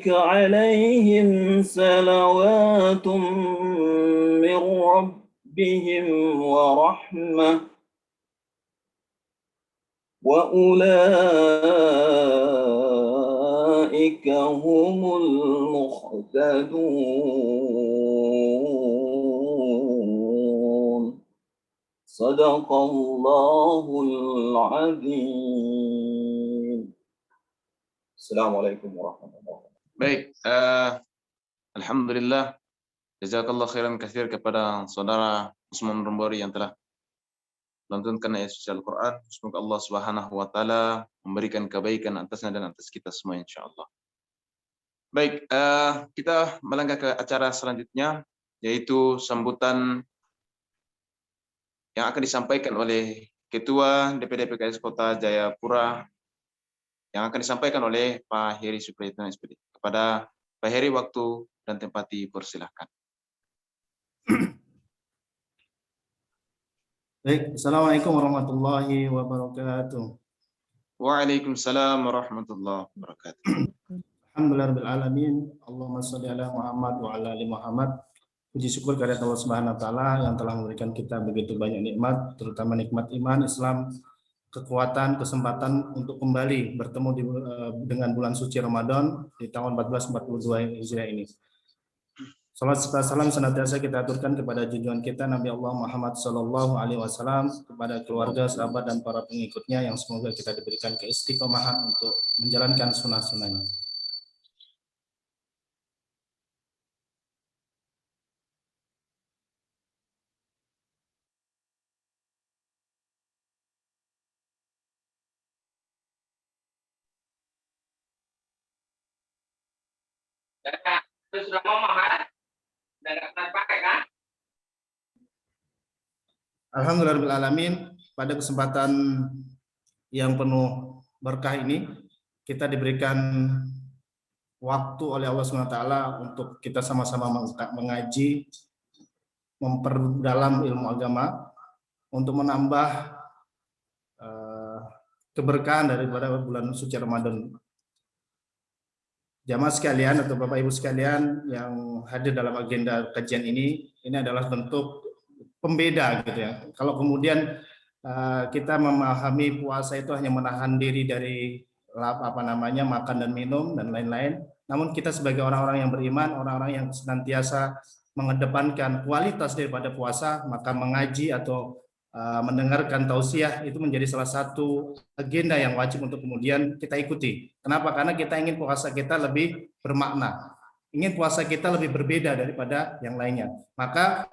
أولئك عليهم صلوات من ربهم ورحمة وأولئك هم المهتدون. صدق الله العظيم. Assalamualaikum warahmatullahi wabarakatuh. Baik, alhamdulillah. Jazakallah khairan katsir kepada saudara Usman Rombori yang telah melantunkan ayat suci Al-Quran. Semoga Allah Subhanahu wa taala memberikan kebaikan atasnya dan atas kita semua insyaallah. Baik, kita melangkah ke acara selanjutnya, yaitu sambutan yang akan disampaikan oleh Ketua DPD PKS Kota Jayapura yang akan disampaikan oleh Pak Heri Supriyatna SPD. Kepada Pak Heri, waktu dan tempat dipersilahkan. Baik, Assalamualaikum warahmatullahi wabarakatuh. Waalaikumsalam warahmatullahi wabarakatuh. Alhamdulillahirrahmanirrahim. Allahumma sholli ala Muhammad wa ala ali Muhammad. Puji syukur kepada Allah Subhanahu wa taala yang telah memberikan kita begitu banyak nikmat, terutama nikmat iman, Islam, kekuatan, kesempatan untuk kembali bertemu dengan bulan suci Ramadan di tahun 1442 Hijriah ini. Salam senantiasa kita aturkan kepada junjungan kita Nabi Allah Muhammad Sallallahu Alaihi Wasallam, kepada keluarga, sahabat dan para pengikutnya yang semoga kita diberikan keistiqomahan untuk menjalankan sunnah-sunnahnya. Sudah mau mahal dan nggak pakai kan? Alhamdulillahirrahmanirrahim. Pada kesempatan yang penuh berkah ini, kita diberikan waktu oleh Allah SWT untuk kita sama-sama mengaji, memperdalam ilmu agama, untuk menambah keberkahan daripada bulan suci Ramadan. Jamaah sekalian atau Bapak Ibu sekalian yang hadir dalam agenda kajian ini adalah bentuk pembeda gitu ya. Kalau kemudian kita memahami puasa itu hanya menahan diri dari makan dan minum dan lain-lain, namun kita sebagai orang-orang yang beriman, orang-orang yang senantiasa mengedepankan kualitas daripada puasa, maka mengaji atau mendengarkan tausiah itu menjadi salah satu agenda yang wajib untuk kemudian kita ikuti. Kenapa? Karena kita ingin puasa kita lebih bermakna, ingin puasa kita lebih berbeda daripada yang lainnya. Maka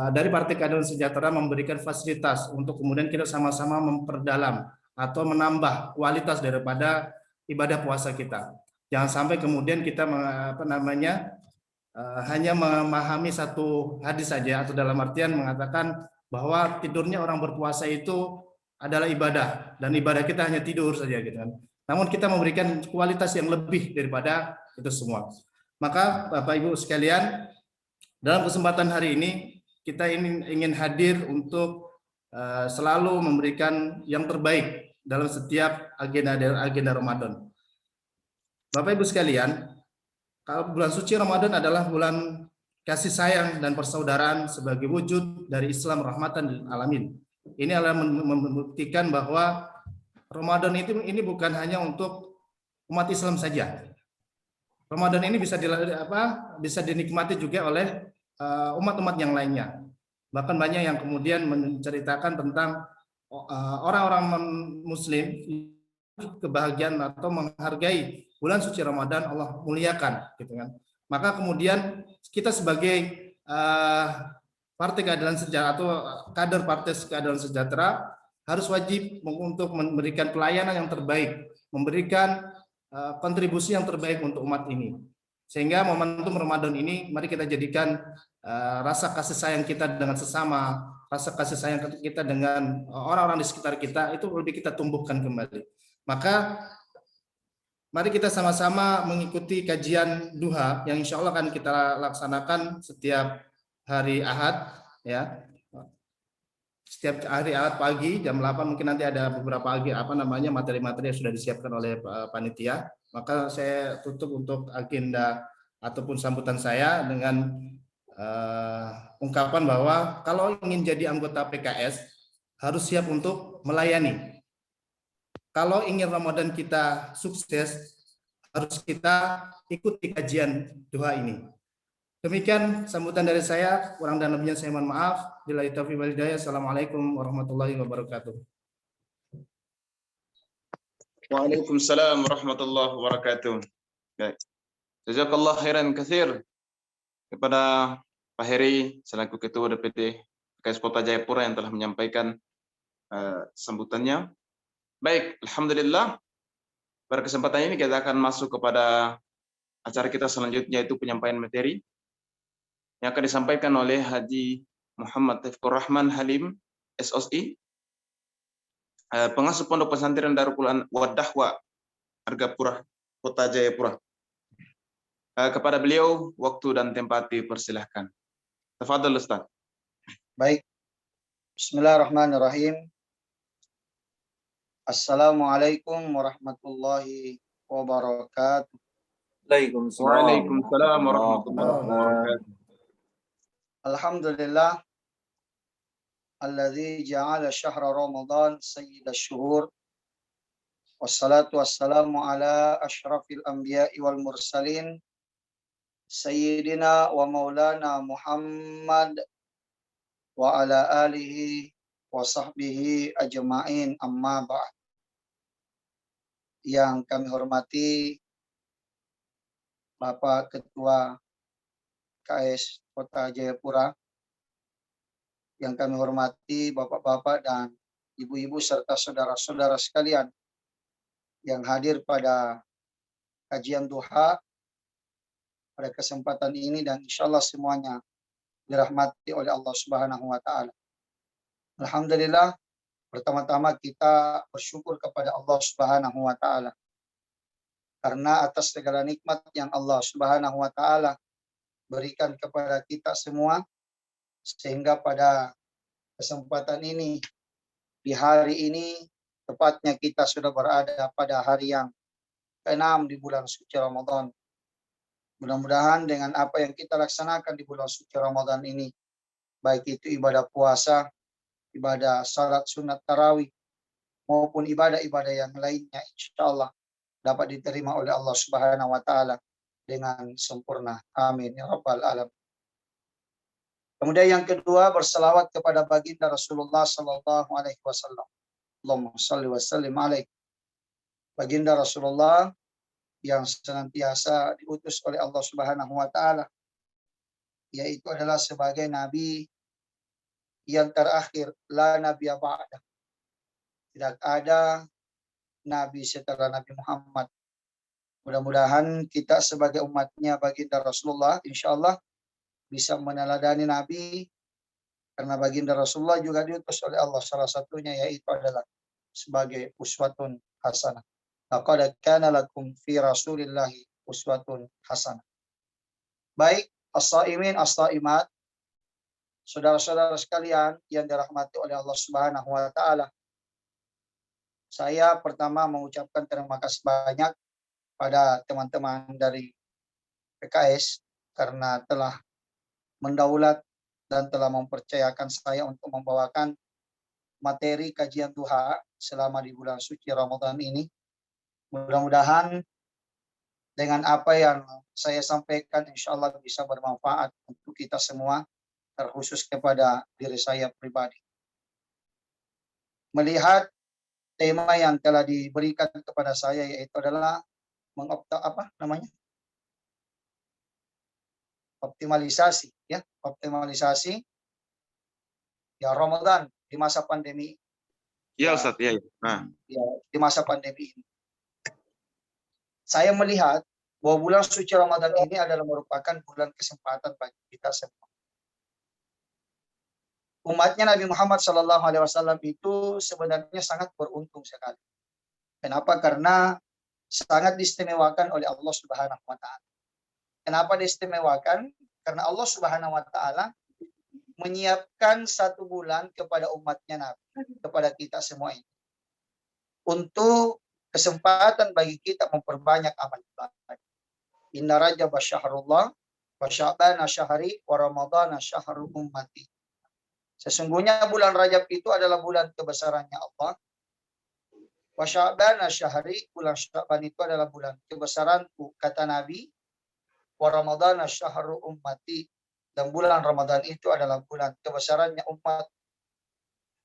dari Partai Keadilan Sejahtera memberikan fasilitas untuk kemudian kita sama-sama memperdalam atau menambah kualitas daripada ibadah puasa kita. Jangan sampai kemudian kita hanya memahami satu hadis saja, atau dalam artian mengatakan bahwa tidurnya orang berpuasa itu adalah ibadah dan ibadah kita hanya tidur saja gitu kan. Namun kita memberikan kualitas yang lebih daripada itu semua. Maka Bapak Ibu sekalian, dalam kesempatan hari ini kita ingin hadir untuk selalu memberikan yang terbaik dalam setiap agenda Ramadan. Bapak Ibu sekalian, kalau bulan suci Ramadan adalah bulan kasih sayang dan persaudaraan sebagai wujud dari Islam rahmatan lil alamin. Ini adalah membuktikan bahwa Ramadan ini bukan hanya untuk umat Islam saja. Ramadan ini bisa dinikmati juga oleh umat-umat yang lainnya. Bahkan banyak yang kemudian menceritakan tentang orang-orang Muslim kebahagiaan atau menghargai bulan suci Ramadan, Allah muliakan, gitu kan. Maka kemudian kita sebagai Partai Keadilan Sejahtera atau kader Partai Keadilan Sejahtera harus wajib untuk memberikan pelayanan yang terbaik, memberikan kontribusi yang terbaik untuk umat ini. Sehingga momentum Ramadan ini mari kita jadikan rasa kasih sayang kita dengan sesama, rasa kasih sayang kita dengan orang-orang di sekitar kita itu lebih kita tumbuhkan kembali. Maka mari kita sama-sama mengikuti kajian duha yang insya Allah akan kita laksanakan setiap hari Ahad, ya. setiap hari Ahad pagi jam 8 mungkin nanti ada beberapa materi-materi yang sudah disiapkan oleh panitia. Maka saya tutup untuk agenda ataupun sambutan saya dengan ungkapan bahwa kalau ingin jadi anggota PKS harus siap untuk melayani. Kalau ingin Ramadan kita sukses, harus kita ikuti kajian duha ini. Demikian sambutan dari saya, kurang dan lebihnya saya mohon maaf. Billahi taufiq wal hidayah. Assalamualaikum warahmatullahi wabarakatuh. Waalaikumsalam warahmatullahi wabarakatuh. Baik. Jazakallah khairan katsir kepada Pak Heri selaku Ketua DPD PKS Kota Jayapura yang telah menyampaikan sambutannya. Baik, alhamdulillah. Pada kesempatan ini kita akan masuk kepada acara kita selanjutnya, yaitu penyampaian materi yang akan disampaikan oleh Haji Muhammad Taufikur Rahman Halim, SOSI, pengasuh Pondok Pesantren Darul Quran Wadahwa, Argapura, Kota Jayapura. Kepada beliau, waktu dan tempat dipersilahkan. Tafadhol Ustaz. Baik. Bismillahirrahmanirrahim. Assalamualaikum warahmatullahi wabarakatuh. Waalaikumsalam warahmatullahi wabarakatuh. Alhamdulillah alladzi ja'ala syahra Ramadan sayyidash syuhur. Wassalatu wassalamu ala asyrafil anbiya'i wal mursalin sayyidina wa maulana Muhammad wa ala alihi wa sahbihi ajma'in, amma ba'd. Yang kami hormati Bapak Ketua KS Kota Jayapura, yang kami hormati bapak-bapak dan ibu-ibu serta saudara-saudara sekalian yang hadir pada kajian duha pada kesempatan ini, dan insya Allah semuanya dirahmati oleh Allah Subhanahu wa Ta'ala. Alhamdulillah, pertama-tama kita bersyukur kepada Allah Subhanahu wa Ta'ala karena atas segala nikmat yang Allah Subhanahu wa Ta'ala berikan kepada kita semua, sehingga pada kesempatan ini, di hari ini, tepatnya kita sudah berada pada hari yang ke-6 di bulan suci Ramadan. Mudah-mudahan dengan apa yang kita laksanakan di bulan suci Ramadan ini, baik itu ibadah puasa, ibadah salat sunat tarawih, maupun ibadah-ibadah yang lainnya, insya Allah dapat diterima oleh Allah Subhanahu wa Ta'ala dengan sempurna. Amin ya rabbal alamin. Kemudian yang kedua, berselawat kepada baginda Rasulullah sallallahu alaihi wasallam. Allahumma shalli wa sallim alaihi. Baginda Rasulullah yang senantiasa diutus oleh Allah Subhanahu wa Ta'ala, yaitu adalah sebagai nabi yang terakhir, la nabiyya ba'da. Tidak ada nabi setelah Nabi Muhammad. Mudah-mudahan kita sebagai umatnya baginda Rasulullah insya Allah bisa meneladani Nabi, karena baginda Rasulullah juga diutus oleh Allah, salah satunya yaitu adalah sebagai uswatun hasanah. Laqad kana lakum fi Rasulillahi uswatun hasanah. Baik, as-shaimin as-shaimat, saudara-saudara sekalian yang dirahmati oleh Allah Subhanahu wa Ta'ala. Saya pertama mengucapkan terima kasih banyak pada teman-teman dari PKS karena telah mendaulat dan telah mempercayakan saya untuk membawakan materi kajian duha selama di bulan suci Ramadan ini. Mudah-mudahan dengan apa yang saya sampaikan insya Allah bisa bermanfaat untuk kita semua, terkhusus kepada diri saya pribadi. Melihat tema yang telah diberikan kepada saya, yaitu adalah optimalisasi ya Ramadan di masa pandemi. Ya Ustaz, ya. Ya, di masa pandemi ini. Saya melihat bahwa bulan suci Ramadan ini adalah merupakan bulan kesempatan bagi kita semua. Umatnya Nabi Muhammad SAW itu sebenarnya sangat beruntung sekali. Kenapa? Karena sangat diistimewakan oleh Allah Subhanahu wa Ta'ala. Kenapa diistimewakan? Karena Allah Subhanahu wa Ta'ala menyiapkan 1 bulan kepada umatnya Nabi, kepada kita semua ini, untuk kesempatan bagi kita memperbanyak amal ibadah. Inna Rajab syahrullah wa Sya'ban syahri wa Ramadan syahrul ummati. Sesungguhnya bulan Rajab itu adalah bulan kebesarannya Allah. Wa Sya'ban syahri, bulan Sya'ban itu adalah bulan kebesaranku, kata Nabi. Wa Ramadan syahrul ummati, dan bulan Ramadan itu adalah bulan kebesarannya umat.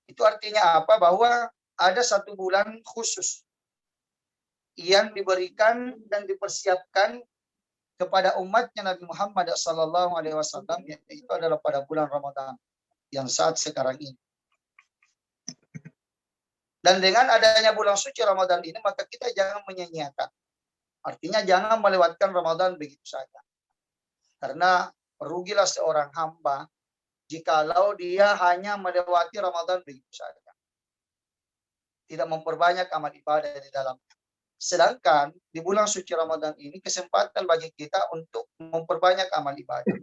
Itu artinya apa? Bahwa ada 1 bulan khusus yang diberikan dan dipersiapkan kepada umatnya Nabi Muhammad SAW, yaitu adalah pada bulan Ramadan yang saat sekarang ini. Dan dengan adanya bulan suci Ramadan ini, maka kita jangan menyia-nyiakan. Artinya jangan melewatkan Ramadan begitu saja. Karena rugilah seorang hamba jikalau dia hanya melewati Ramadan begitu saja, tidak memperbanyak amal ibadah di dalamnya. Sedangkan di bulan suci Ramadan ini kesempatan bagi kita untuk memperbanyak amal ibadah.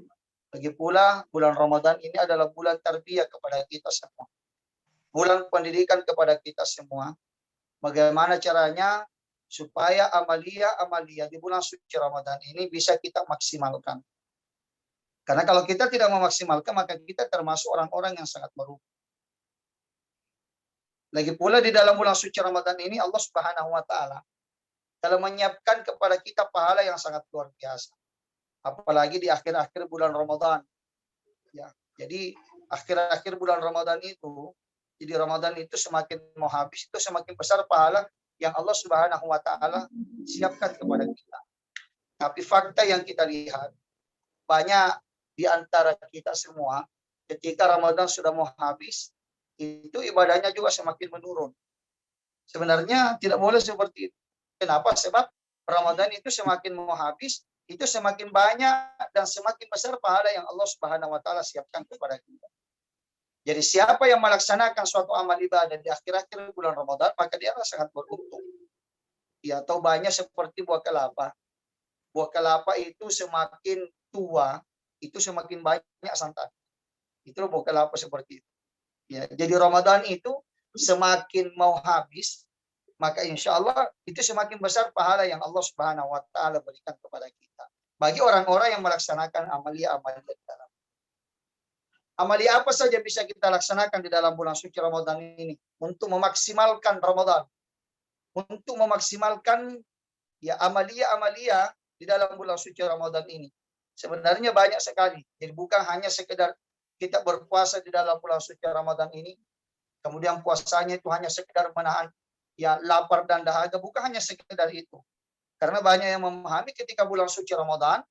Lagi pula bulan Ramadan ini adalah bulan tarbiyah kepada kita semua. Bulan pendidikan kepada kita semua. Bagaimana caranya supaya amalia di bulan suci Ramadan ini bisa kita maksimalkan. Karena kalau kita tidak memaksimalkan, maka kita termasuk orang-orang yang sangat merugi. Lagi pula di dalam bulan suci Ramadan ini Allah Subhanahu wa taala telah menyiapkan kepada kita pahala yang sangat luar biasa. Apalagi di akhir-akhir bulan Ramadan. Ya, jadi akhir-akhir bulan Ramadan itu, jadi Ramadan itu semakin mau habis, itu semakin besar pahala yang Allah Subhanahu wa taala siapkan kepada kita. Tapi fakta yang kita lihat, banyak di antara kita semua ketika Ramadan sudah mau habis, itu ibadahnya juga semakin menurun. Sebenarnya tidak boleh seperti itu. Kenapa? Sebab Ramadan itu semakin mau habis, itu semakin banyak dan semakin besar pahala yang Allah Subhanahu wa taala siapkan kepada kita. Jadi siapa yang melaksanakan suatu amal ibadah di akhir-akhir bulan Ramadan, maka dia sangat beruntung. Ya, atau banyak seperti buah kelapa. Buah kelapa itu semakin tua, itu semakin banyak santan. Itu buah kelapa seperti itu. Ya, jadi Ramadan itu semakin mau habis, maka insya Allah itu semakin besar pahala yang Allah Subhanahu wa taala berikan kepada kita. Bagi orang-orang yang melaksanakan amalia-amalia di dalam. Amalia apa saja bisa kita laksanakan di dalam bulan suci Ramadan ini untuk memaksimalkan Ramadan, untuk memaksimalkan ya amalia-amalia di dalam bulan suci Ramadan ini. Sebenarnya banyak sekali. Jadi bukan hanya sekedar kita berpuasa di dalam bulan suci Ramadan ini, kemudian puasanya itu hanya sekedar menahan ya lapar dan dahaga, bukan hanya sekedar itu. Karena banyak yang memahami ketika bulan suci Ramadan,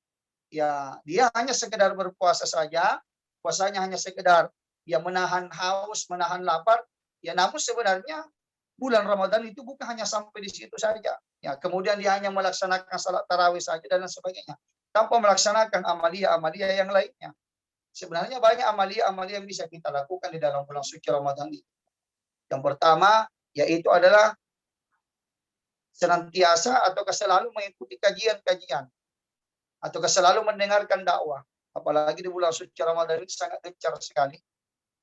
ya dia hanya sekedar berpuasa saja, puasanya hanya sekedar ya menahan haus, menahan lapar, ya namun sebenarnya bulan Ramadan itu bukan hanya sampai di situ saja. Ya, kemudian dia hanya melaksanakan salat tarawih saja dan sebagainya, tanpa melaksanakan amalia-amalia yang lainnya. Sebenarnya banyak amalia-amalia yang bisa kita lakukan di dalam bulan suci Ramadan ini. Yang pertama, yaitu adalah senantiasa atau selalu mengikuti kajian-kajian atau selalu mendengarkan dakwah. Apalagi di bulan suci Ramadan ini sangat gencar sekali.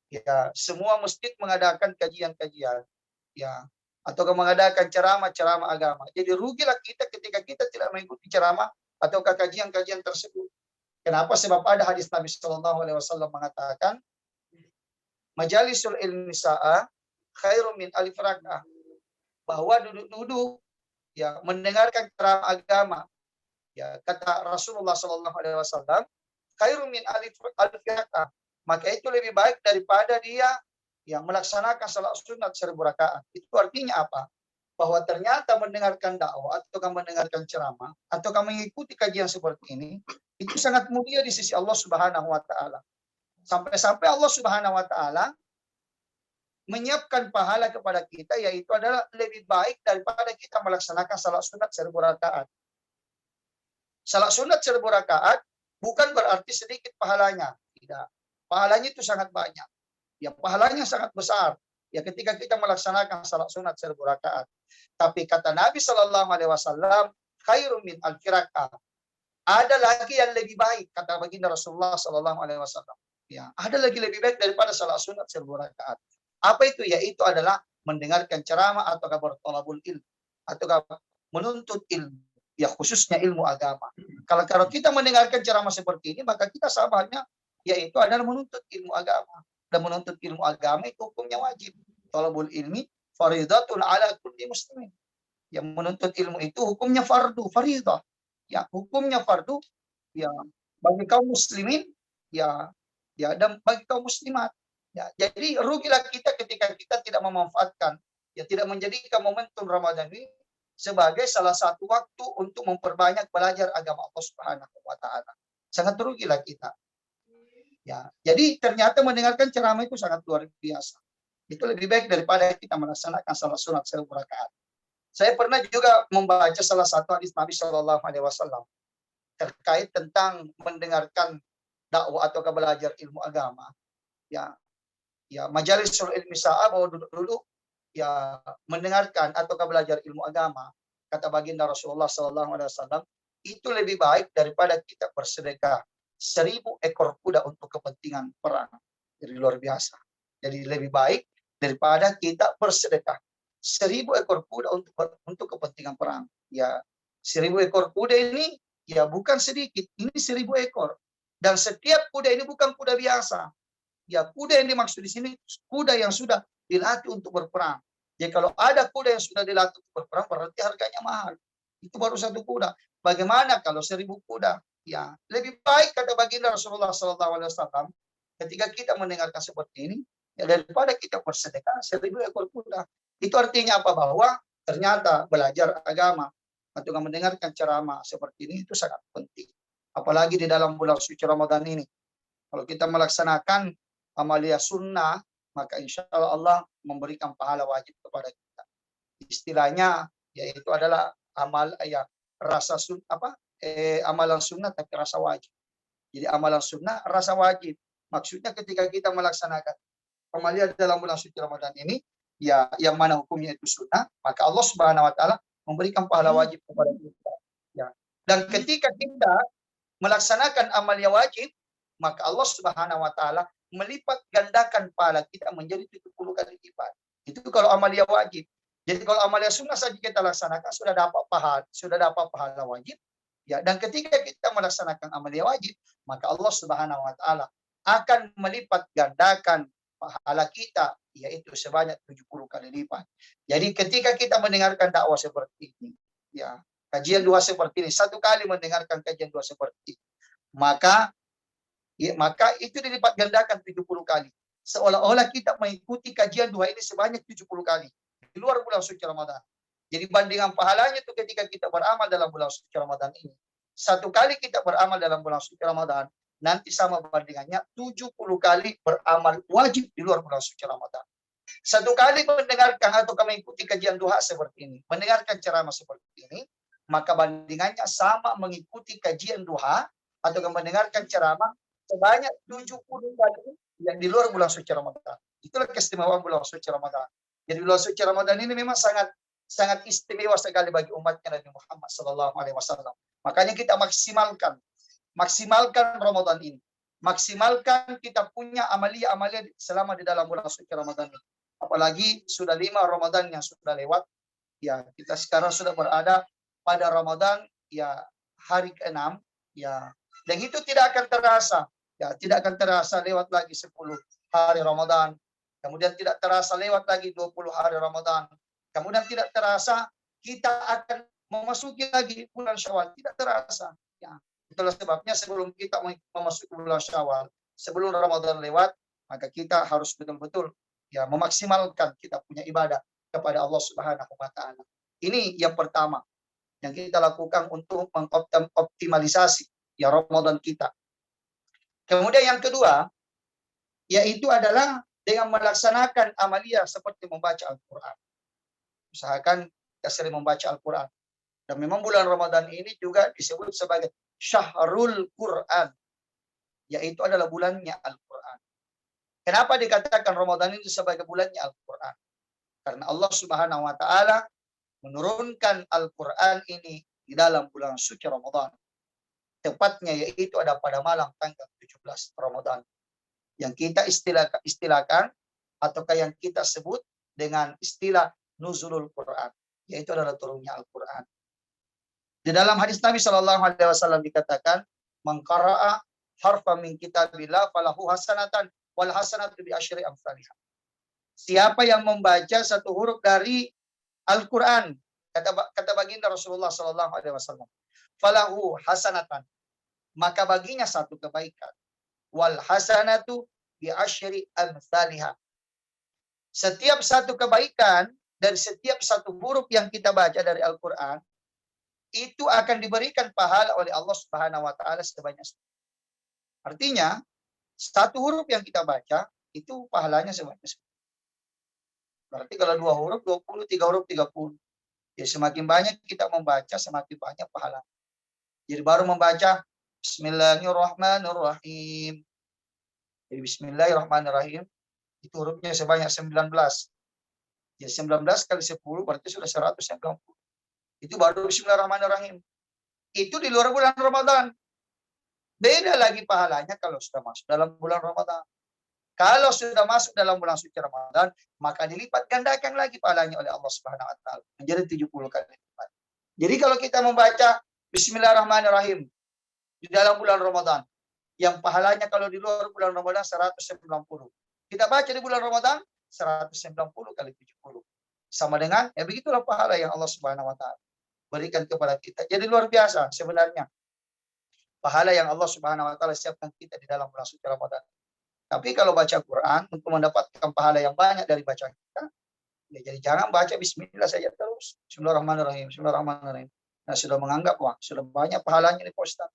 Ya, semua masjid mengadakan kajian-kajian, ya, atau mengadakan ceramah-ceramah agama. Jadi rugilah kita ketika kita tidak mengikuti ceramah atau kajian-kajian tersebut. Kenapa? Sebab ada hadis Nabi Shallallahu Alaihi Wasallam mengatakan, majalisul ilmi sa'a khairum min alif raka'ah, bahwa duduk-duduk ya mendengarkan ceramah agama, ya kata Rasulullah Shallallahu Alaihi Wasallam, khairum min alif raka'ah, maka itu lebih baik daripada dia yang melaksanakan salat sunat 1000 rakaat. Itu artinya apa? Bahwa ternyata mendengarkan dakwah atau mendengarkan ceramah atau mengikuti kajian seperti ini itu sangat mulia di sisi Allah Subhanahu wa taala. Sampai-sampai Allah Subhanahu wa taala menyiapkan pahala kepada kita, yaitu adalah lebih baik daripada kita melaksanakan salat sunat 1000 rakaat. Salat sunat 1000 rakaat bukan berarti sedikit pahalanya, tidak. Pahalanya itu sangat banyak. Ya, pahalanya sangat besar. Ya, ketika kita melaksanakan salat sunat 1000 rakaat. Tapi kata Nabi Shallallahu Alaihi Wasallam, khairum min alfi rakaat. Ada lagi yang lebih baik, kata baginda Rasulullah Shallallahu Alaihi Wasallam. Ya, ada lagi lebih baik daripada salat sunat 1000 rakaat. Apa itu? Yaitu adalah mendengarkan ceramah atau bertolabul ilmu atau menuntut ilmu. Ya, khususnya ilmu agama. Kalau kita mendengarkan ceramah seperti ini, maka kita sahabatnya yaitu adalah menuntut ilmu agama. Dan menuntut ilmu agama itu hukumnya wajib. Tolabul ilmi faridatun ala kulli muslimin. Yang menuntut ilmu itu hukumnya fardu, faridah. Ya, hukumnya fardu ya bagi kaum muslimin ya dan bagi kaum muslimat. Ya, jadi rugilah kita ketika kita tidak memanfaatkan, ya tidak menjadikan momentum Ramadan ini sebagai salah satu waktu untuk memperbanyak belajar agama Allah Subhanahu wa taala. Sangat rugilah kita. Ya, jadi ternyata mendengarkan ceramah itu sangat luar biasa. Itu lebih baik daripada kita melaksanakan salat sunat 1000 rakaat. Saya pernah juga membaca salah satu hadis Nabi Shallallahu Alaihi Wasallam terkait tentang mendengarkan dakwah atau belajar ilmu agama. Ya, majalisul ilmi sa'a, bahwa duduk-duduk ya mendengarkan atau belajar ilmu agama. Kata baginda Rasulullah Shallallahu Alaihi Wasallam, itu lebih baik daripada kita bersedekah 1000 ekor kuda untuk kepentingan perang. Jadi luar biasa. Jadi lebih baik daripada kita bersedekah 1000 ekor kuda untuk kepentingan perang. Ya, 1000 ekor kuda ini ya bukan sedikit. Ini 1000 ekor. Dan setiap kuda ini bukan kuda biasa. Ya, kuda yang dimaksud di sini kuda yang sudah dilatih untuk berperang. Jadi kalau ada kuda yang sudah dilatih untuk berperang, berarti harganya mahal. Itu baru satu kuda. Bagaimana kalau 1000 kuda? Ya, lebih baik kata baginda Rasulullah SAW ketika kita mendengarkan seperti ini, ya daripada kita bersedekah 1000 ekor kuda. Itu artinya apa? Bahwa ternyata belajar agama atau mendengarkan ceramah seperti ini itu sangat penting. Apalagi di dalam bulan suci Ramadan ini. Kalau kita melaksanakan amalia sunnah, maka insya Allah memberikan pahala wajib kepada kita. Istilahnya yaitu adalah amal rasa amalan sunnah tapi rasa wajib. Jadi amalan sunnah rasa wajib. Maksudnya ketika kita melaksanakan amalia dalam bulan suci Ramadan ini, ya yang mana hukumnya itu sunnah, maka Allah Subhanahu wa taala memberikan pahala wajib kepada kita. Ya. Dan ketika kita melaksanakan amalia wajib, maka Allah Subhanahu wa taala melipat gandakan pahala kita menjadi 70 kali lipat. Itu kalau amalia wajib. Jadi kalau amalia sunnah saja kita laksanakan sudah dapat pahala wajib. Ya, dan ketika kita melaksanakan amalia wajib, maka Allah Subhanahu wa taala akan melipat gandakan pahala kita yaitu sebanyak 70 kali lipat. Jadi ketika kita mendengarkan dakwah seperti ini, ya, kajian dua seperti ini, satu kali mendengarkan kajian dua seperti ini, maka itu dilipat gandakan 70 kali. Seolah-olah kita mengikuti kajian dua ini sebanyak 70 kali di luar bulan suci Ramadan. Jadi bandingan pahalanya itu ketika kita beramal dalam bulan suci Ramadan ini. Satu kali kita beramal dalam bulan suci Ramadan, nanti sama bandingannya 70 kali beramal wajib di luar bulan suci Ramadan. Satu kali mendengarkan atau mengikuti kajian duha seperti ini, mendengarkan ceramah seperti ini, maka bandingannya sama mengikuti kajian duha atau mendengarkan ceramah sebanyak 70 kali yang di luar bulan suci Ramadan. Itulah keistimewaan bulan suci Ramadan. Jadi bulan suci Ramadan ini memang sangat istimewa sekali bagi umatnya Nabi Muhammad SAW. Makanya kita maksimalkan Ramadan ini. Maksimalkan kita punya amalia-amalia selama di dalam bulan suci Ramadan ini. Apalagi sudah 5 Ramadan yang sudah lewat. Ya, kita sekarang sudah berada pada Ramadan ya hari ke-6 ya. Dan itu tidak akan terasa. Ya, tidak akan terasa lewat lagi 10 hari Ramadan. Kemudian tidak terasa lewat lagi 20 hari Ramadan. Kemudian tidak terasa kita akan memasuki lagi bulan Syawal. Tidak terasa. Ya. Itulah sebabnya sebelum kita memasuki bulan Syawal, sebelum Ramadan lewat, maka kita harus betul-betul ya memaksimalkan kita punya ibadah kepada Allah Subhanahu wa taala. Ini yang pertama yang kita lakukan untuk mengoptimalisasi ya Ramadan kita. Kemudian yang kedua yaitu adalah dengan melaksanakan amalia seperti membaca Al-Qur'an. Usahakan kita sering membaca Al-Qur'an. Dan memang bulan Ramadan ini juga disebut sebagai Syahrul Quran, yaitu adalah bulannya Al-Quran. Kenapa dikatakan Ramadan itu sebagai bulannya Al-Quran? Karena Allah Subhanahu wa taala menurunkan Al-Quran ini di dalam bulan suci Ramadan. Tepatnya yaitu ada pada malam tanggal 17 Ramadan. yang kita istilahkan ataukah yang kita sebut dengan istilah nuzulul Quran, yaitu adalah turunnya Al-Quran. Di dalam hadis Nabi Shallallahu Alaihi Wasallam dikatakan, mengqara'a harfa min kitabillah falahu hasanatan wal hasanatu bi asyri amsalihha. Siapa yang membaca satu huruf dari Al-Quran, kata baginda Rasulullah Shallallahu Alaihi Wasallam, falahu hasanatan, maka baginya satu kebaikan, wal hasanatu bi asyri amsalihha. Setiap satu kebaikan dari setiap satu huruf yang kita baca dari Al-Quran itu akan diberikan pahala oleh Allah Subhanahu wa taala sebanyak. Artinya, satu huruf yang kita baca itu pahalanya sebanyak. Berarti kalau 2 huruf 20, 3 huruf 30. Ya, semakin banyak kita membaca, semakin banyak pahala. Jadi baru membaca Bismillahirrahmanirrahim. Jadi Bismillahirrahmanirrahim itu hurufnya sebanyak 19. Ya 19 kali 10 berarti sudah 190. Itu baru Bismillahirrahmanirrahim. Itu di luar bulan Ramadan. Beda lagi pahalanya kalau sudah masuk dalam bulan Ramadan. Kalau sudah masuk dalam bulan suci Ramadan, maka dilipat gandakan lagi pahalanya oleh Allah Subhanahu wa taala menjadi 70 kali lipat. Jadi kalau kita membaca Bismillahirrahmanirrahim di dalam bulan Ramadan, yang pahalanya kalau di luar bulan Ramadan 190. Kita baca di bulan Ramadan 190 kali 70. Sama dengan, ya begitulah pahala yang Allah Subhanahu wa taala berikan kepada kita. Jadi luar biasa sebenarnya pahala yang Allah Subhanahu wa taala siapkan kita di dalam bulan suci Ramadan. Tapi kalau baca Quran untuk mendapatkan pahala yang banyak dari bacaan kita, ya jadi jangan baca bismillah saja terus. Bismillahirrahmanirrahim, bismillahirrahmanirrahim. Nah, sudah menganggap wah, sudah banyak pahalanya nih Pak Ustaz.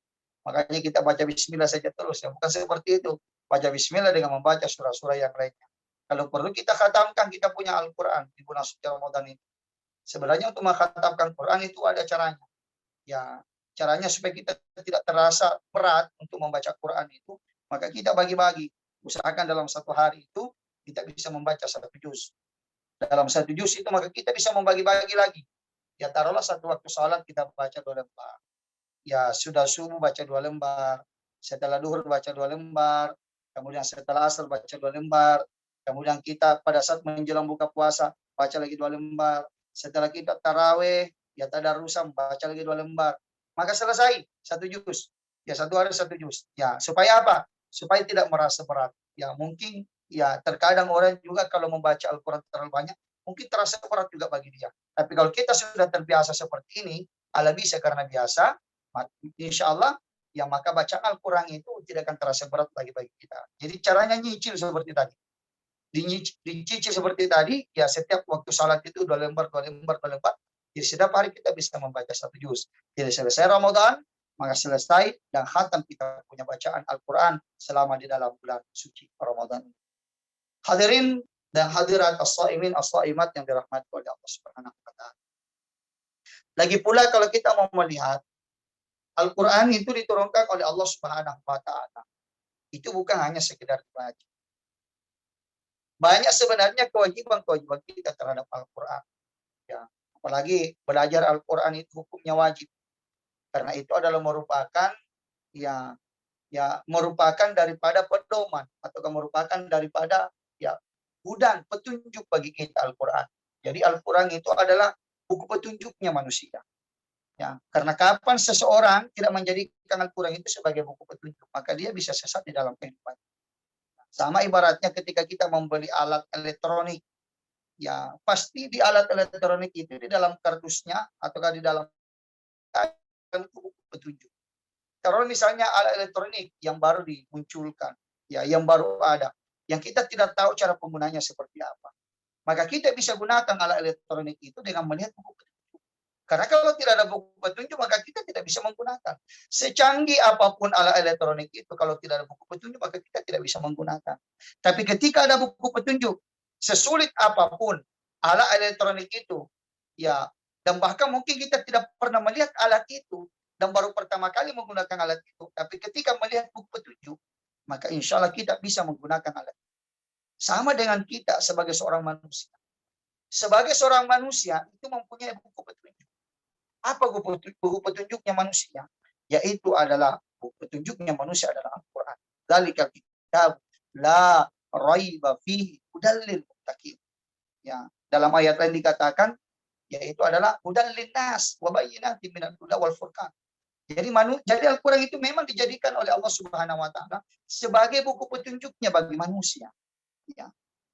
Makanya kita baca bismillah saja terus. Ya bukan seperti itu. Baca bismillah dengan membaca surah-surah yang lainnya. Kalau perlu kita khatamkan, kita punya Al-Quran di bulan suci Ramadan ini. Sebenarnya untuk mengkhatamkan Quran itu ada caranya. Ya, caranya supaya kita tidak terasa berat untuk membaca Quran itu, maka kita bagi-bagi. Usahakan dalam satu hari itu kita bisa membaca 1 juz. Dalam 1 juz itu maka kita bisa membagi-bagi lagi. Ya taruhlah satu waktu salat kita baca 2 lembar. Ya sudah subuh baca 2 lembar. Setelah duhur baca 2 lembar. Kemudian setelah asar baca 2 lembar. Kemudian kita pada saat menjelang buka puasa baca lagi 2 lembar. Setelah kita taraweh, ya tadarusan baca lagi 2 lembar. Maka selesai 1 juz. Ya 1 hari 1 juz. Ya supaya apa? Supaya tidak merasa berat. Ya mungkin ya terkadang orang juga kalau membaca Al-Quran terlalu banyak, mungkin terasa berat juga bagi dia. Tapi kalau kita sudah terbiasa seperti ini, ala bisa karena biasa, insya Allah, ya maka bacaan Al-Quran itu tidak akan terasa berat bagi kita. Jadi caranya nyicil seperti tadi. Dicicil seperti tadi, ya setiap waktu salat itu 2 lembar, 2 lembar, 2 lembar. Jadi setiap hari kita bisa membaca 1 juz. Jadi selesai Ramadan, maka selesai dan khatam kita punya bacaan Al-Quran selama di dalam bulan suci Ramadan. Hadirin dan hadirat as-saimin as-saimat yang dirahmati oleh Allah Subhanahu wa taala. Lagi pula kalau kita mau melihat Al-Quran itu diturunkan oleh Allah Subhanahu wa taala. Itu bukan hanya sekedar baca. Banyak sebenarnya kewajiban-kewajiban kita terhadap Al-Quran. Ya, apalagi belajar Al-Quran itu hukumnya wajib. Karena itu adalah merupakan merupakan daripada pedoman atau merupakan daripada hudan petunjuk bagi kita Al-Quran. Jadi Al-Quran itu adalah buku petunjuknya manusia. Ya, karena kapan seseorang tidak menjadikan Al-Quran itu sebagai buku petunjuk, maka dia bisa sesat di dalam kehidupan. Sama ibaratnya ketika kita membeli alat elektronik, ya pasti di alat elektronik itu di dalam kardusnya ataukah di dalam buku petunjuk. Kalau misalnya alat elektronik yang baru dimunculkan, ya yang baru ada, yang kita tidak tahu cara penggunanya seperti apa, maka kita bisa gunakan alat elektronik itu dengan melihat buku petunjuk. Karena kalau tidak ada buku petunjuk, maka kita tidak bisa menggunakan. Secanggih apapun alat elektronik itu, kalau tidak ada buku petunjuk, maka kita tidak bisa menggunakan. Tapi ketika ada buku petunjuk, sesulit apapun alat elektronik itu, ya, dan bahkan mungkin kita tidak pernah melihat alat itu dan baru pertama kali menggunakan alat itu. Tapi ketika melihat buku petunjuk, maka insya Allah kita bisa menggunakan alat itu. Sama dengan kita sebagai seorang manusia. Sebagai seorang manusia itu mempunyai buku petunjuk. Apa buku petunjuknya manusia? Yaitu adalah buku petunjuknya manusia adalah Al-Quran. Dzalikal kitab la raiba fihi hudal lil muttaqin. Ya, dalam ayat lain dikatakan yaitu adalah hudal linnas wa bayyinatin minal huda wal furqan. Jadi Al-Qur'an itu memang dijadikan oleh Allah Subhanahu wa taala sebagai buku petunjuknya bagi manusia. Ya.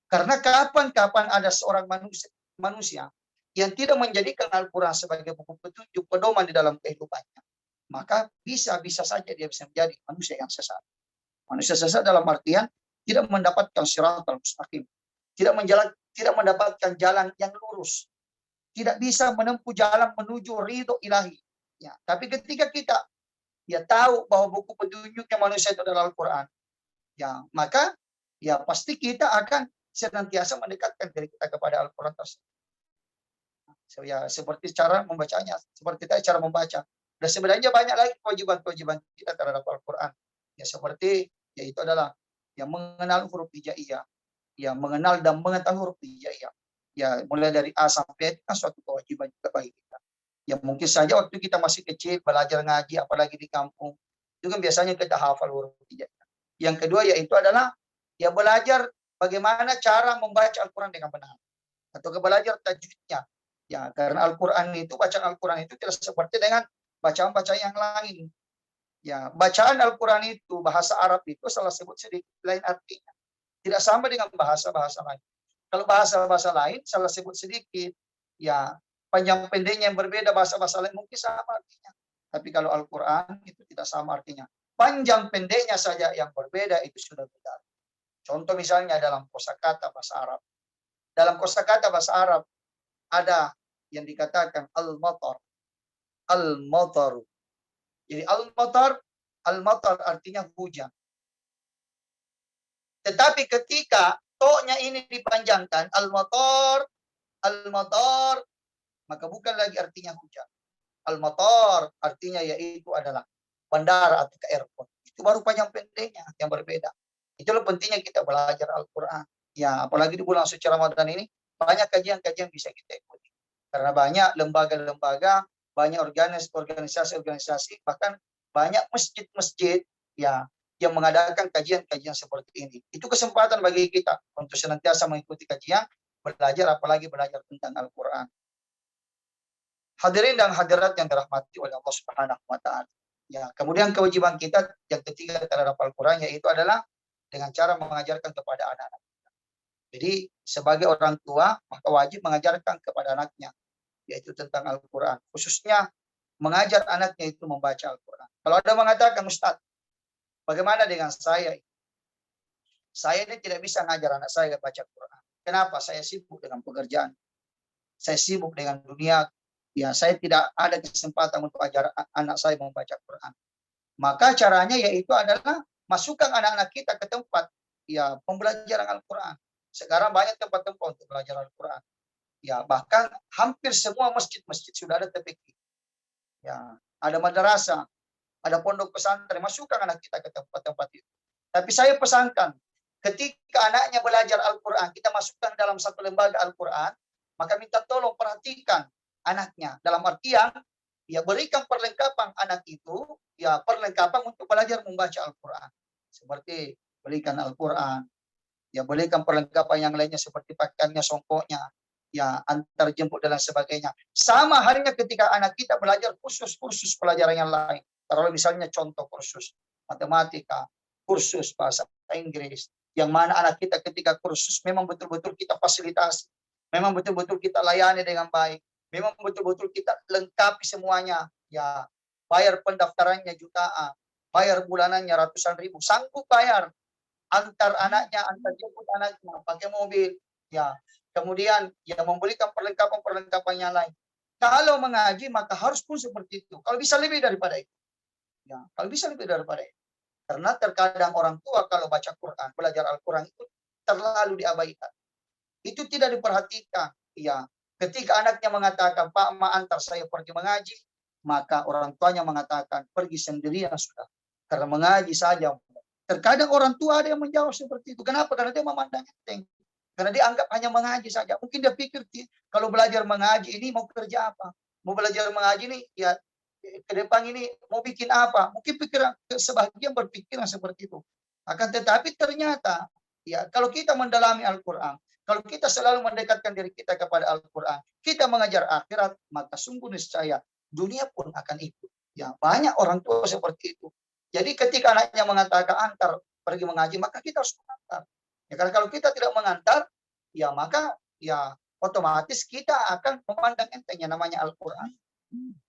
Karena kapan-kapan ada seorang manusia yang tidak menjadikan Al-Qur'an sebagai buku petunjuk pedoman di dalam kehidupannya, maka bisa-bisa saja dia bisa menjadi manusia yang sesat. Manusia sesat dalam artian tidak mendapatkan siratal mustaqim, tidak mendapatkan jalan yang lurus, tidak bisa menempuh jalan menuju ridho ilahi. Ya, tapi ketika kita tahu bahwa buku petunjuknya manusia itu adalah Al-Qur'an, ya maka ya pasti kita akan senantiasa mendekatkan diri kita kepada Al-Qur'an tersebut. So, ya seperti cara membacanya, seperti tadi cara membaca. Dan sebenarnya banyak lagi kewajiban-kewajiban kita terhadap Al-Qur'an. Ya seperti yaitu adalah yang mengenal huruf hijaiyah, ya mengenal dan mengetahui huruf hijaiyah. Ya mulai dari A sampai Z kan suatu kewajiban juga bagi kita. Ya mungkin saja waktu kita masih kecil belajar ngaji apalagi di kampung itu kan biasanya kita hafal huruf hijaiyah. Yang kedua yaitu adalah ya belajar bagaimana cara membaca Al-Qur'an dengan benar atau belajar tajwidnya. Ya karena Al-Qur'an itu bacaan Al-Qur'an itu tidak seperti dengan bacaan-bacaan yang lain. Ya, bacaan Al-Qur'an itu bahasa Arab itu salah sebut sedikit lain artinya. Tidak sama dengan bahasa-bahasa lain. Kalau bahasa-bahasa lain salah sebut sedikit, ya panjang pendeknya yang berbeda bahasa-bahasa lain mungkin sama artinya. Tapi kalau Al-Qur'an itu tidak sama artinya. Panjang pendeknya saja yang berbeda itu sudah beda. Contoh misalnya dalam kosakata bahasa Arab. Dalam kosakata bahasa Arab ada yang dikatakan al-matar. Al-matar. Jadi al-matar artinya hujan. Tetapi ketika to-nya ini dipanjangkan al-matar, maka bukan lagi artinya hujan. Al-matar artinya yaitu adalah bandara atau ke airport. Itu baru panjang pendeknya yang berbeda. Itulah pentingnya kita belajar Al-Qur'an. Ya, apalagi di bulan suci Ramadan ini banyak kajian-kajian bisa kita ikuti. Karena banyak lembaga-lembaga, banyak organisasi-organisasi, bahkan banyak masjid-masjid ya yang mengadakan kajian-kajian seperti ini. Itu kesempatan bagi kita untuk senantiasa mengikuti kajian, belajar apalagi belajar tentang Al-Qur'an. Hadirin dan hadirat yang dirahmati oleh Allah Subhanahu wa taala. Ya, kemudian kewajiban kita yang ketiga terhadap Al-Qur'an yaitu adalah dengan cara mengajarkan kepada anak-anak. Jadi sebagai orang tua maka wajib mengajarkan kepada anaknya yaitu tentang Al-Qur'an. Khususnya mengajar anaknya itu membaca Al-Qur'an. Kalau ada mengatakan, Ustaz, bagaimana dengan saya? Saya ini tidak bisa mengajar anak saya baca Quran. Kenapa? Saya sibuk dengan pekerjaan. Saya sibuk dengan dunia. Ya, saya tidak ada kesempatan untuk ajar anak saya membaca Quran. Maka caranya yaitu adalah masukkan anak-anak kita ke tempat ya pembelajaran Al-Quran. Sekarang banyak tempat-tempat untuk belajar Al-Quran. Ya, bahkan hampir semua masjid-masjid sudah ada TPQ. Ya, ada madrasah, ada pondok pesantren, masukkan anak kita ke tempat-tempat itu. Tapi saya pesankan, ketika anaknya belajar Al-Quran, kita masukkan dalam satu lembaga Al-Quran, maka minta tolong perhatikan anaknya. Dalam artian, ya berikan perlengkapan anak itu, ya perlengkapan untuk belajar membaca Al-Quran. Seperti berikan Al-Quran, ya berikan perlengkapan yang lainnya seperti pakaiannya, songkoknya, ya antar jemput dan sebagainya. Sama halnya ketika anak kita belajar kursus-kursus pelajaran yang lain. Taruh misalnya contoh kursus matematika, kursus bahasa Inggris, yang mana anak kita ketika kursus memang betul-betul kita fasilitasi, memang betul-betul kita layani dengan baik, memang betul-betul kita lengkapi semuanya, ya bayar pendaftarannya jutaan, bayar bulanannya ratusan ribu, sanggup bayar, antar anaknya, antar jemput anaknya, pakai mobil, ya kemudian ya memberikan perlengkapan-perlengkapan yang lain. Kalau mengaji maka harus pun seperti itu. Kalau bisa lebih daripada itu. Ya, kalau bisa lebih daripada itu. Karena terkadang orang tua kalau baca Quran, belajar Al-Quran itu terlalu diabaikan. Itu tidak diperhatikan. Ya, ketika anaknya mengatakan, Pak, Ma antar saya pergi mengaji, maka orang tuanya mengatakan, pergi sendirian sudah. Karena mengaji saja. Terkadang orang tua ada yang menjawab seperti itu. Kenapa? Karena dia memandang enteng. Karena dia anggap hanya mengaji saja. Mungkin dia pikir kalau belajar mengaji ini mau kerja apa? Mau belajar mengaji ini ya ke depan ini mau bikin apa? Mungkin pikiran sebagian berpikiran seperti itu. Akan tetapi ternyata, ya kalau kita mendalami Al-Quran, kalau kita selalu mendekatkan diri kita kepada Al-Quran, kita mengajar akhirat, maka sungguh niscaya dunia pun akan ikut. Ya, banyak orang tua seperti itu. Jadi ketika anaknya mengatakan antar pergi mengaji, maka kita harus mengantar. Ya, karena kalau kita tidak mengantar, ya maka ya otomatis kita akan memandang entengnya namanya Al-Quran.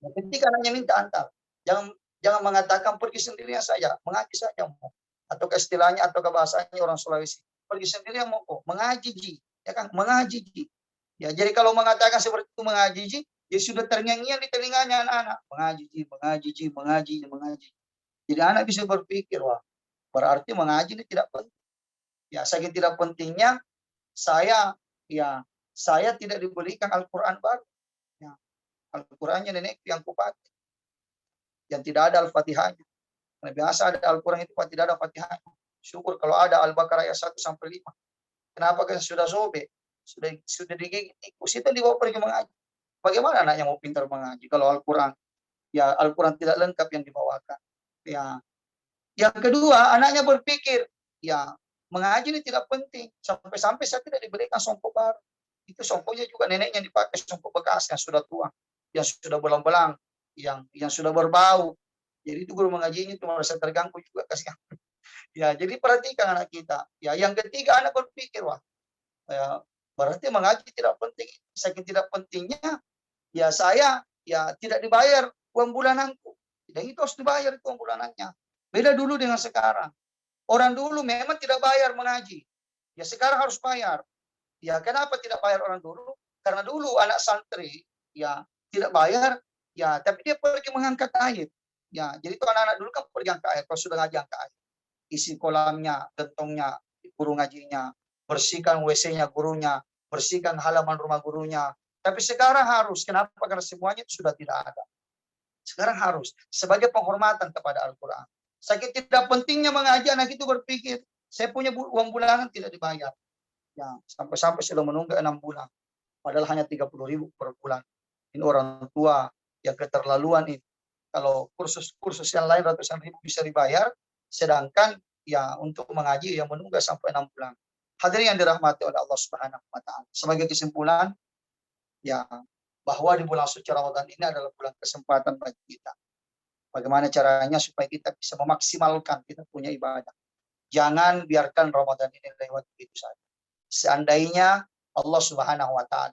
Ya, ketika anaknya minta antar, jangan mengatakan pergi sendirian saja, mengaji saja mau. Atau ke istilahnya atau ke bahasanya orang Sulawesi, pergi sendirian mau kok, mengaji ji, ya kan, mengaji ji. Ya, jadi kalau mengatakan seperti itu mengaji ji, ya sudah terngiang-ngiang di telinganya anak-anak, mengaji ji, mengaji ji, mengaji ji, mengaji. Jadi anak bisa berpikir, wah, berarti mengaji ini tidak penting. Ya, saking tidak pentingnya saya tidak diberikan Al-Quran baru. Ya, Al-Qurannya nenek yang kupakai, yang tidak ada Al-Fatihahnya. Karena biasa ada Al-Quran itu tidak ada Fatihahnya. Syukur kalau ada Al-Baqarah ayat 1 sampai 5. Kenapa kan sudah sobek, sudah digigit tikus, itu dibawa pergi mengaji. Bagaimana anaknya mau pintar mengaji kalau Al-Quran, ya Al-Quran tidak lengkap yang dibawakan. Ya, yang kedua, anaknya berpikir, ya mengaji ini tidak penting. Sampai-sampai saya tidak diberikan sompo baru. Itu somponya juga neneknya dipakai sompo bekas yang sudah tua, yang sudah belang-belang, yang sudah berbau. Jadi itu guru mengajinya itu merasa terganggu juga kasihan. Ya, jadi perhatikan anak kita. Ya, yang ketiga anak berpikir, wah, ya, berarti mengaji tidak penting. Saking tidak pentingnya, ya saya ya tidak dibayar uang bulananku. Dan itu harus dibayar itu uang bulanannya. Beda dulu dengan sekarang. Orang dulu memang tidak bayar mengaji. Ya sekarang harus bayar. Ya kenapa tidak bayar orang dulu? Karena dulu anak santri ya tidak bayar, ya tapi dia pergi mengangkat air. Ya, jadi itu anak-anak dulu kan pergi angkat air, kalau sudah ngaji angkat air. Isi kolamnya, gentongnya, guru ngajinya, bersihkan WC-nya gurunya, bersihkan halaman rumah gurunya. Tapi sekarang harus, kenapa? Karena semuanya sudah tidak ada. Sekarang harus, sebagai penghormatan kepada Al-Quran. Saking tidak pentingnya mengaji, anak itu berpikir, saya punya uang bulanan tidak dibayar. Ya, sampai-sampai sudah menunggak 6 bulan. Padahal hanya 30.000 per bulan. Ini orang tua yang keterlaluan itu. Kalau kursus yang lain ratusan ribu bisa dibayar, sedangkan ya untuk mengaji yang menunggak sampai 6 bulan. Hadirin yang dirahmati oleh Allah Subhanahu wa taala. Sebagai kesimpulan, ya bahwa di bulan suci Ramadan ini adalah bulan kesempatan bagi kita. Bagaimana caranya supaya kita bisa memaksimalkan kita punya ibadah. Jangan biarkan Ramadan ini lewat begitu saja. Seandainya Allah Subhanahu wa taala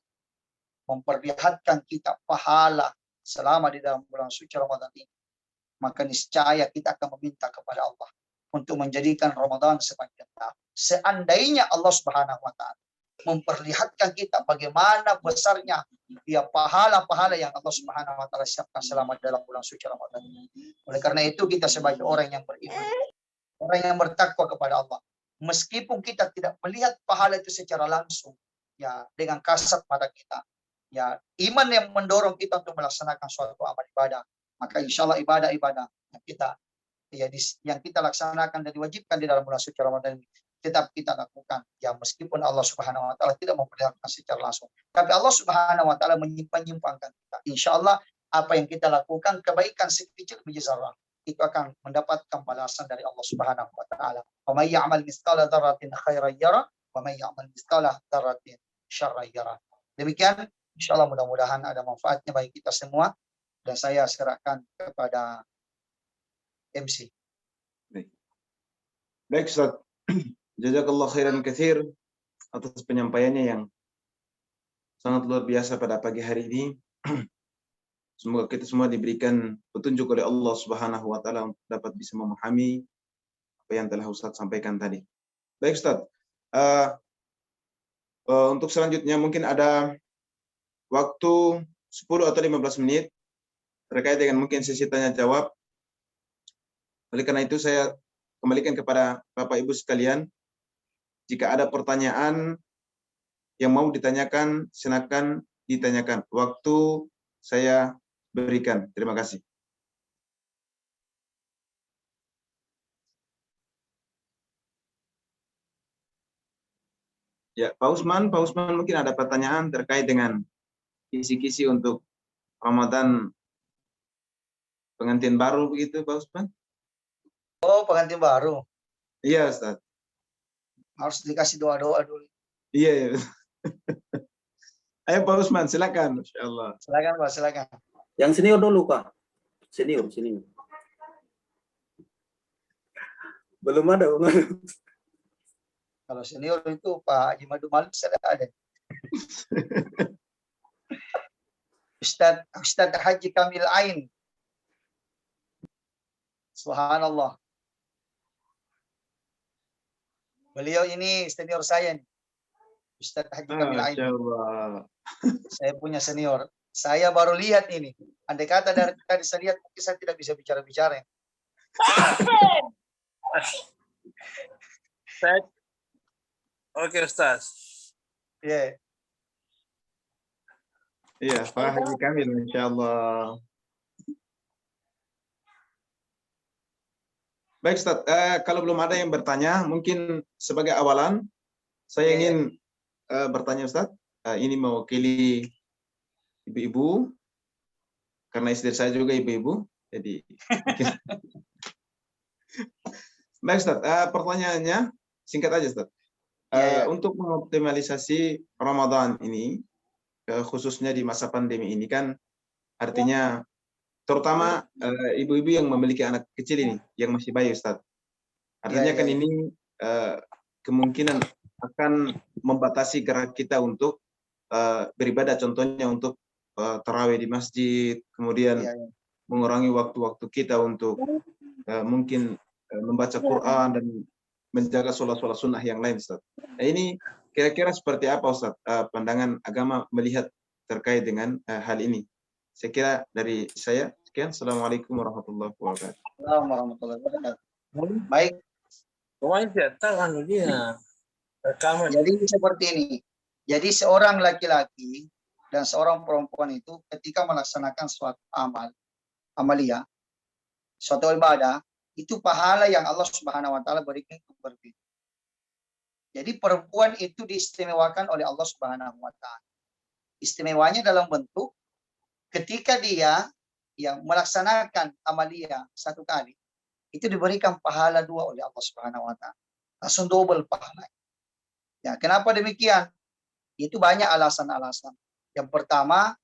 memperlihatkan kita pahala selama di dalam bulan suci Ramadan ini, maka niscaya kita akan meminta kepada Allah untuk menjadikan Ramadan sebagian tahun. Seandainya Allah Subhanahu wa taala memperlihatkan kita bagaimana besarnya ya pahala-pahala yang Allah Subhanahu wa taala siapkan selama dalam bulan suci Ramadan ini. Oleh karena itu kita sebagai orang yang beriman, orang yang bertakwa kepada Allah, meskipun kita tidak melihat pahala itu secara langsung, ya dengan kasat mata kita, ya iman yang mendorong kita untuk melaksanakan suatu amal ibadah, maka insya Allah ibadah-ibadah yang kita laksanakan dan diwajibkan di dalam bulan suci Ramadan ini tetap kita lakukan, ya meskipun Allah Subhanahu wa taala tidak memperlihatkan secara langsung, tapi Allah Subhanahu wa taala menyimpang-nyimpangkan kita. Insya Allah apa yang kita lakukan, kebaikan sekecil biji zarah, itu akan mendapatkan balasan dari Allah Subhanahu wa taala. Wa may ya'mal mithqala dzarratin khairan yara wa may ya'mal mithqala dzarratin syarran yara. Demikian, insyaallah mudah-mudahan ada manfaatnya bagi kita semua, dan saya serahkan kepada MC. Baik Ustaz. Jazakallah khairan katsir atas penyampaiannya yang sangat luar biasa pada pagi hari ini. Semoga kita semua diberikan petunjuk oleh Allah Subhanahu wa taala untuk dapat bisa memahami apa yang telah Ustaz sampaikan tadi. Baik Ustaz. Untuk selanjutnya mungkin ada waktu 10 atau 15 menit terkait dengan mungkin sesi tanya jawab. Oleh karena itu saya kembalikan kepada Bapak Ibu sekalian, jika ada pertanyaan yang mau ditanyakan, silakan ditanyakan. Waktu saya berikan. Terima kasih. Ya, Pak Usman mungkin ada pertanyaan terkait dengan kisi-kisi untuk Ramadan pengantin baru begitu, Pak Usman? Oh, pengantin baru. Iya, Ustaz. Harus dikasih doa-doa dulu. Iya, iya. Ayo Pak Usman, silakan. Masya Allah. Silakan Pak, silakan. Yang senior dulu, Pak. Senior. Belum ada, Bang. Kalau senior itu Pak Haji Madu Malik sudah ada. Ustadz Haji Kamil Ain. Subhanallah. Beliau ini senior saya nih. Ustadz Haji Kamil Ain. Masya Allah. Saya punya senior. Saya baru lihat ini. Andai kata dari tadi saya lihat, mungkin saya tidak bisa bicara-bicara. Oke, Ustaz. Iya. Iya, Pak Haji Kamil, Masya Allah. Baik, Ustaz. Kalau belum ada yang bertanya, mungkin sebagai awalan, saya ingin bertanya, Ustaz. Ini mewakili ibu-ibu, karena istri saya juga ibu-ibu. Jadi, baik, Ustaz. Pertanyaannya, singkat aja, Ustaz. Untuk mengoptimalisasi Ramadan ini, khususnya di masa pandemi ini kan, artinya terutama ibu-ibu yang memiliki anak kecil ini, yang masih bayi, Ustaz. Artinya kan ini kemungkinan akan membatasi gerak kita untuk beribadah, contohnya untuk tarawih di masjid, kemudian mengurangi waktu-waktu kita untuk mungkin membaca Quran dan menjaga sholat-sholat sunnah yang lain, Ustaz. Nah, ini kira-kira seperti apa, Ustaz, pandangan agama melihat terkait dengan hal ini? Saya kira dari saya, sekian. Assalamualaikum warahmatullahi wabarakatuh. Assalamualaikum warahmatullahi wabarakatuh. Baik. Kemarin datang dia rekaman. Jadi seperti ini. Jadi seorang laki-laki dan seorang perempuan itu ketika melaksanakan suatu amalia, suatu ibadah, itu pahala yang Allah Subhanahu wa taala berikan itu berbeda. Jadi perempuan itu diistimewakan oleh Allah Subhanahu wa taala. Istimewanya dalam bentuk ketika dia melaksanakan amalia satu kali, itu diberikan pahala 2 oleh Allah Subhanahu wa taala. Langsung double pahala. Ya, kenapa demikian? Itu banyak alasan-alasan. Yang pertama,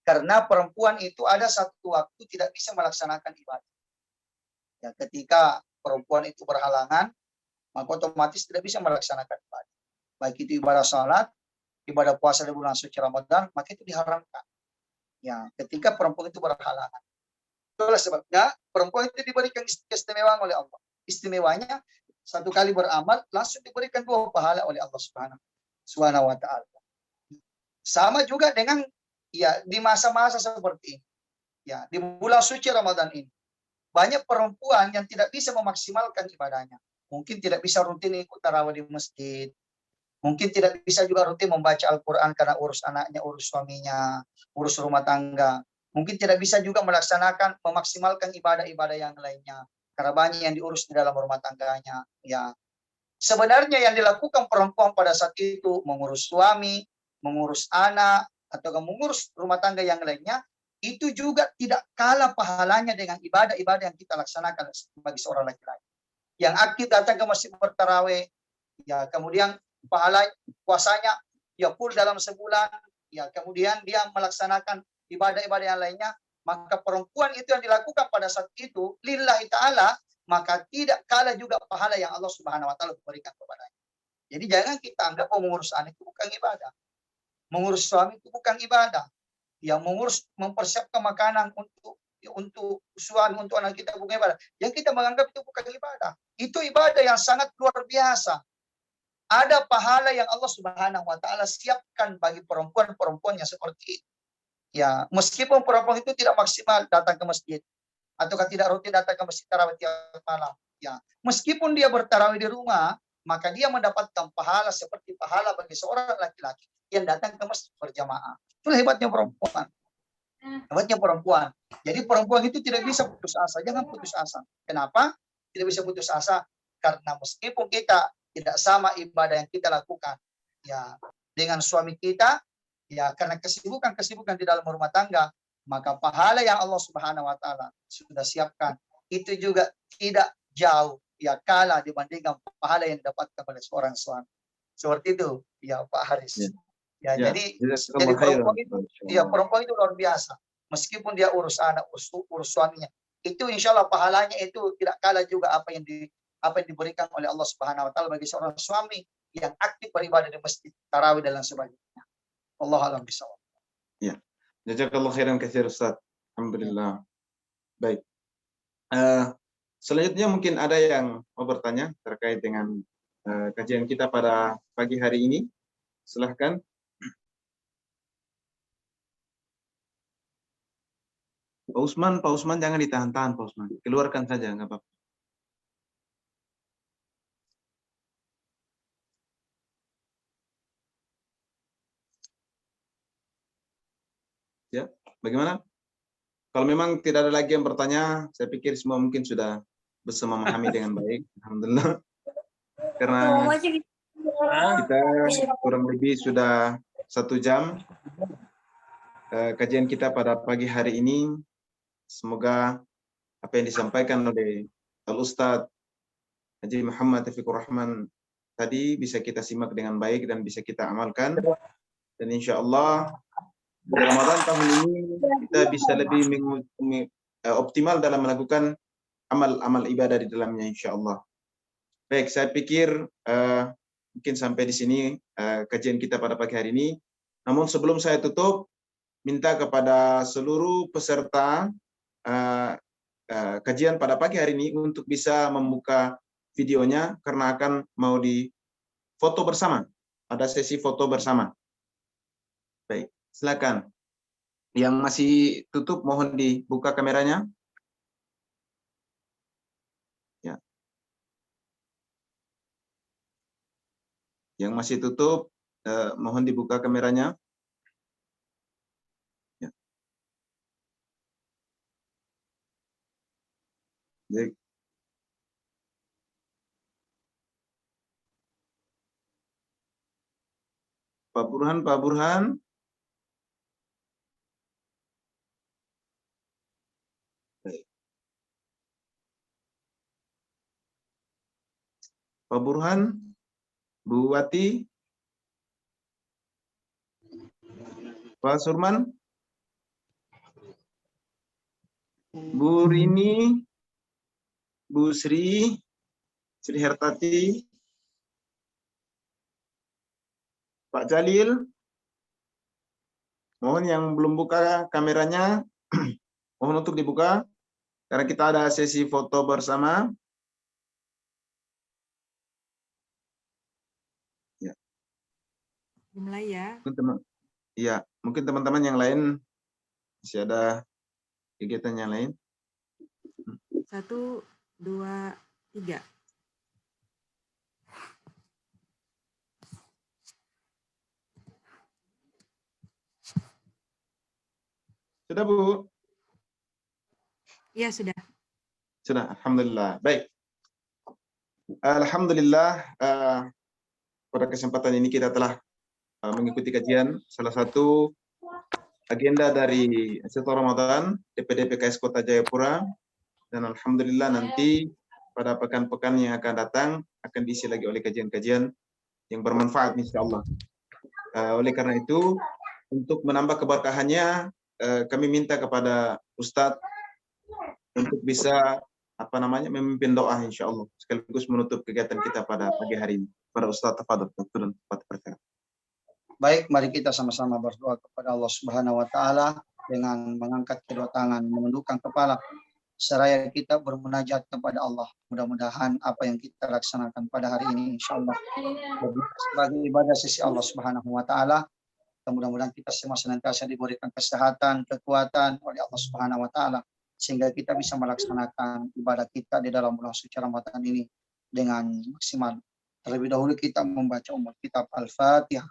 karena perempuan itu ada satu waktu tidak bisa melaksanakan ibadah. Ya, ketika perempuan itu berhalangan, maka otomatis tidak bisa melaksanakan ibadah. Baik itu ibadah salat, ibadah puasa di bulan suci Ramadan, maka itu diharamkan. Ya, ketika perempuan itu berhalangan. Itulah sebabnya perempuan itu diberikan keistimewaan oleh Allah. Istimewanya satu kali beramal langsung diberikan 2 pahala oleh Allah Subhanahu wa taala. Sama juga dengan di masa-masa seperti ini. Ya, di bulan suci Ramadan ini. Banyak perempuan yang tidak bisa memaksimalkan ibadahnya. Mungkin tidak bisa rutin ikut tarawih di masjid. Mungkin tidak bisa juga rutin membaca Al-Quran karena urus anaknya, urus suaminya, urus rumah tangga. Mungkin tidak bisa juga memaksimalkan ibadah-ibadah yang lainnya. Karena banyak yang diurus di dalam rumah tangganya. Ya. Sebenarnya yang dilakukan perempuan pada saat itu, mengurus suami, mengurus anak, atau mengurus rumah tangga yang lainnya, itu juga tidak kalah pahalanya dengan ibadah-ibadah yang kita laksanakan bagi seorang laki-laki. Yang aktif datang ke masjid bertarawih, ya, kemudian pahala puasanya ya full dalam sebulan, ya, kemudian dia melaksanakan ibadah-ibadah yang lainnya, maka perempuan itu yang dilakukan pada saat itu lillahi ta'ala, maka tidak kalah juga pahala yang Allah Subhanahu wa taala berikan kepadanya. Jadi jangan kita anggap mengurus anak itu bukan ibadah. Mengurus suami itu bukan ibadah. Yang mengurus, mempersiapkan makanan untuk suami, untuk anak kita bukan ibadah. Yang kita menganggap itu bukan ibadah. Itu ibadah yang sangat luar biasa. Ada pahala yang Allah Subhanahu wa taala siapkan bagi perempuan-perempuan yang seperti itu. Ya, meskipun perempuan itu tidak maksimal datang ke masjid ataukah tidak rutin datang ke masjid tarawih tiap malam, ya, meskipun dia bertarawih di rumah, maka dia mendapatkan pahala seperti pahala bagi seorang laki-laki yang datang ke masjid berjamaah. Itulah hebatnya perempuan. Hebatnya perempuan. Jadi perempuan itu tidak bisa putus asa. Jangan putus asa. Kenapa? Tidak bisa putus asa. Karena meskipun kita tidak sama ibadah yang kita lakukan, ya, dengan suami kita, ya, karena kesibukan di dalam rumah tangga, maka pahala yang Allah Subhanahu wa taala sudah siapkan itu juga tidak jauh ya kalah dibandingkan pahala yang didapatkan oleh seorang suami. Seperti itu, ya Pak Haris. Ya. Ya, Ya, jadi jazakallah perempuan khairan. itu, ya perempuan itu luar biasa. Meskipun dia urus anak, urus suaminya, itu insya Allah pahalanya itu tidak kalah juga apa yang diberikan oleh Allah Subhanahu Wa Taala bagi seorang suami yang aktif beribadah di masjid, tarawih dan lain sebagainya. Allah alam bisawab. Ya, jazakallah khairan katsir Ustaz. Alhamdulillah. Baik. Selanjutnya mungkin ada yang mau bertanya terkait dengan kajian kita pada pagi hari ini. Silahkan. Pak Usman jangan ditahan-tahan Pak Usman. Keluarkan saja, nggak apa-apa. Ya, bagaimana? Kalau memang tidak ada lagi yang bertanya, saya pikir semua mungkin sudah bisa memahami dengan baik. Alhamdulillah. Karena kita kurang lebih sudah 1 jam kajian kita pada pagi hari ini. Semoga apa yang disampaikan oleh Al-Ustadz Haji Muhammad Taufikur Rahman tadi bisa kita simak dengan baik dan bisa kita amalkan. Dan insya Allah di Ramadan tahun ini kita bisa lebih optimal dalam melakukan amal-amal ibadah di dalamnya insya Allah. Baik, saya pikir mungkin sampai di sini kajian kita pada pagi hari ini. Namun sebelum saya tutup, minta kepada seluruh peserta kajian pada pagi hari ini untuk bisa membuka videonya karena akan mau di foto bersama. Ada sesi foto bersama. Baik, silakan. Yang masih tutup mohon dibuka kameranya. Ya. Yang masih tutup mohon dibuka kameranya. Ya. Baik. Pak Burhan. Baik. Pak Burhan, Bu Wati, Pak Surman, Bu Rini, Bu Sri Hertati, Pak Jalil, mohon yang belum buka kameranya, mohon untuk dibuka, karena kita ada sesi foto bersama. Ya. Dimulai ya. Iya, mungkin teman-teman yang lain masih ada kegiatan yang lain. 1, 2, 3. Sudah, Bu? Iya, sudah. Sudah, alhamdulillah. Baik. Alhamdulillah pada kesempatan ini kita telah mengikuti kajian salah satu agenda dari setelah Ramadan DPD PKS Kota Jayapura, dan alhamdulillah nanti pada pekan-pekan yang akan datang akan diisi lagi oleh kajian-kajian yang bermanfaat insyaallah. Oleh karena itu untuk menambah keberkahannya kami minta kepada Ustadz untuk bisa memimpin doa insyaallah sekaligus menutup kegiatan kita pada pagi hari ini. Para Ustadz tafadhol dan tempat pertama. Baik, mari kita sama-sama berdoa kepada Allah Subhanahu Wa Taala dengan mengangkat kedua tangan, menundukkan kepala, seraya kita bermunajat kepada Allah. Mudah-mudahan apa yang kita laksanakan pada hari ini insyaallah sebagai ibadah sisi Allah Subhanahu Wa Taala. Mudah-mudahan kita semua senantiasa diberikan kesehatan, kekuatan oleh Allah Subhanahu Wa Taala, sehingga kita bisa melaksanakan ibadah kita di dalam bulan suci Ramadan ini dengan maksimal. Terlebih dahulu kita membaca kitab Al-Fatihah.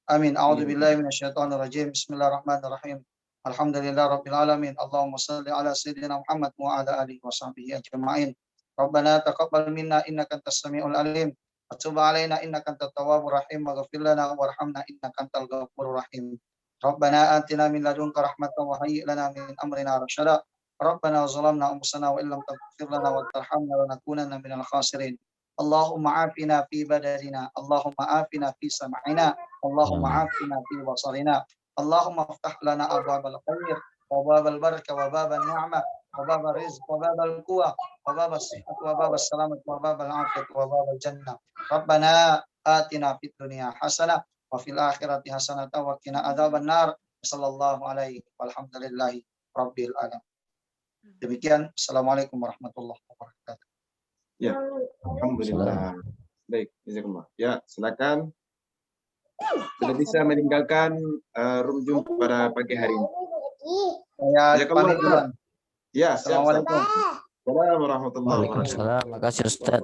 Amin. A'udzubillahi minasyaitonirrajim. Bismillahirrahmanirrahim. Alhamdulillah rabbil alamin. Allahumma shalli ala sayyidina Muhammad wa ala alihi wa sahbihi ajma'in. Rabbana taqabbal minna innaka antas samiul alim. Wa tub alaina innaka antat tawwabur rahim. Waghfir lana warhamna innaka antal ghafurur rahim. ربنا آتنا من لدنك رحمة وهيئ لنا من أمرنا رشدا ربنا ظلمنا أنفسنا وإن لم تغفر لنا وترحمنا لنكونن من الخاسرين اللهم عافنا في بدننا اللهم عافنا في سمعنا اللهم عافنا في بصرنا اللهم افتح لنا أبواب الخير وباب البركة وباب النعمة وباب الرزق وباب القوة وباب الصحة وباب السلامة وباب العافية وباب الجنة ربنا آتنا في الدنيا حسنة وفي الآخرة حسنة وقنا عذاب النار صلى الله عليه والحمد لله رب العالمين. Demikian, Assalamualaikum warahmatullahi wabarakatuh. Ya, alhamdulillah. Baik, jazakallah. Ya, silakan. Sudah bisa meninggalkan room Zoom pada pagi hari ini. Saya Jazakallah. pamit duluan. Ya, siap. Assalamualaikum. Assalamualaikum warahmatullahi wabarakatuh. Waalaikumsalam. Makasih Ustaz.